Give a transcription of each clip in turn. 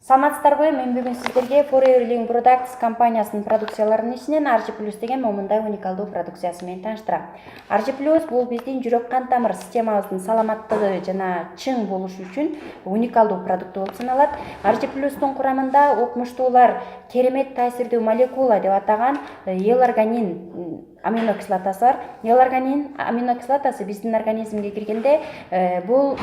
Саламатсыздарбы, мен бүгүн сиздерге Forever Living Products компаниясынын продукцияларынын ичинен RG+ деген момундай уникалдуу продукциясы менен тааныштырам. RG+ бул биздин жүрөк кан тамыр системабыздын саламаттыгы жана чың болушу үчүн уникалдуу продукт болуп саналат. RG+дун курамында укмуштуулар керемет таасирдүү молекула деп атаган L-арганин аминокислотасы бар. L-арганин аминокислотасы биздин организмге киргенде бул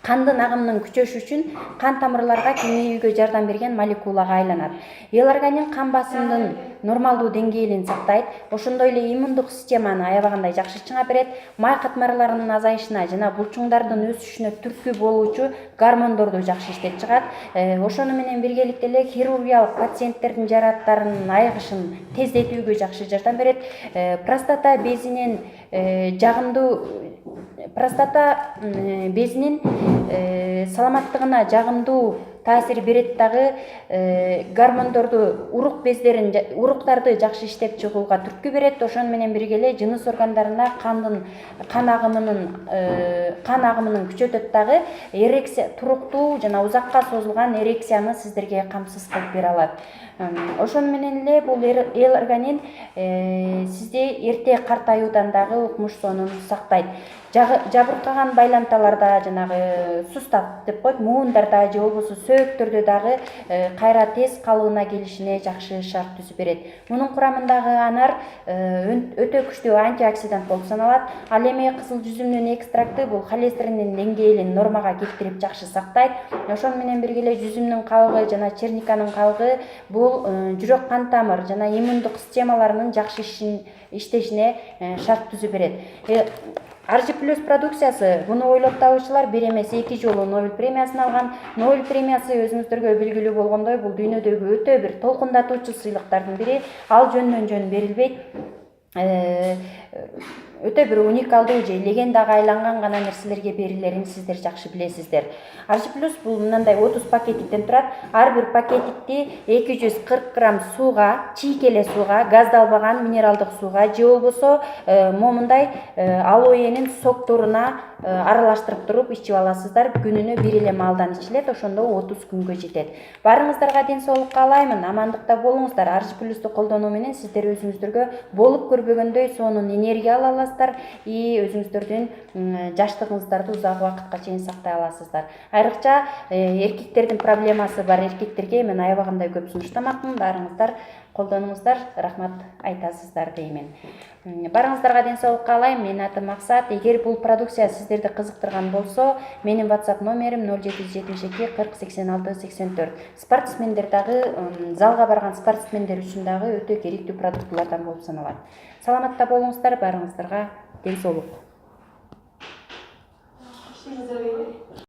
кандын агымынын күчөшү үчүн кан тамырларга кеңейүүгө жардам берген молекулага айланат. L-арганин кан басымдын нормалдуу деңгээлин сактайт, ошондой эле иммундук системаны аябагандай жакшы чыңап берет, май катмарларынын азайышына жана булчуңдардын өсүшүнө түрткү болуучу гормондорду жакшы иштеп чыгат. Ошону менен биргеликте эле хирургиялык пациенттердин жарааттарынын айыгышын тездетүүгө жакшы жардам берет. Простата безинин саламаттыгына жагымдуу таасир берет дагы, гормондорду уруктарды жакшы иштеп чыгууга түрткү берет. Ошону менен бирге эле жыныс органдарына кан агымынын күчөтөт дагы, эрекция туруктуу жана узакка созулган эрекцияны сиздерге камсыз кылып бере алат. Ошону менен эле бул L-арганин сизди эрте картаюудан дагы укмуштоону сактайт. Жабыркаган байламталарда жанагы сустав деп коет, муундарда же болбосо сөөктөрдө дагы кайра тез калыбына келишине жакшы шарт түзүп берет. Мунун курамындагы анар өтө күчтүү антиоксидант болуп саналат. Ал эми кызыл жүзүмдүн экстракты бул холестериндин деңгээлин нормага келтирип жакшы сактайт. Ошону менен бирге эле жүзүмдүн кабыгы жана черниканын кабыгы бул жүрөк кан тамыр жана иммундук системаларынын жакшы иштешине шарт түзүп берет. RG+ продукциясы, буну ойлоп табуучулар бир эмес 2 жолу Нобель премиясын алган. Нобель премиясы өзүңүздөргө белгилүү болгондой, бул дүйнөдөгү өтө бир толкундатуучу сыйлыктардын бири. Ал жөндөн жөн берилбейт. Өтө бир уникалдуу же легендага айланган гана нерселерге берилерин сиздер жакшы билесиздер. RG+ бул мындай 30 пакетиктен турат. Ар бир пакетикти 240 грамм сууга, чийкеле сууга, газдалбаган минералдык сууга же болбосо момундай алоэнин сокторуна аралаштырып туруп ичип аласыздар. Күнүнө бир эле маалдан ичилет, ошондо 30 күнгө жетет. Барыңыздарга ден соолук каалаймын, амандыкта болуңуздар. RG+ду колдонуу менен сиздер өзүңүздөргө болуп көрбөгөндөй сонун энергия ала аласыздар и өзүңүздөрдүн жаштыгыңыздарды узак убакытка чейин сактай аласыздар. Айрыкча эркектердин проблемасы бар эркектерге мен аябагандай көп сунуштамакмын. Барыңыздар колдонуңуздар, рахмат айтасыздар деймин. Барыңыздарга ден соолук каалайм. Менин атым Максат. Эгер бул продукция сиздерди кызыктырган болсо, менин WhatsApp номерим 0772 40 86 84. Спортсмендер дагы, залга барган спортсмендер үчүн дагы өтө керектүү продуктулардан болуп саналат. Саламатта болуңуздар, барыңыздарга ден соолук.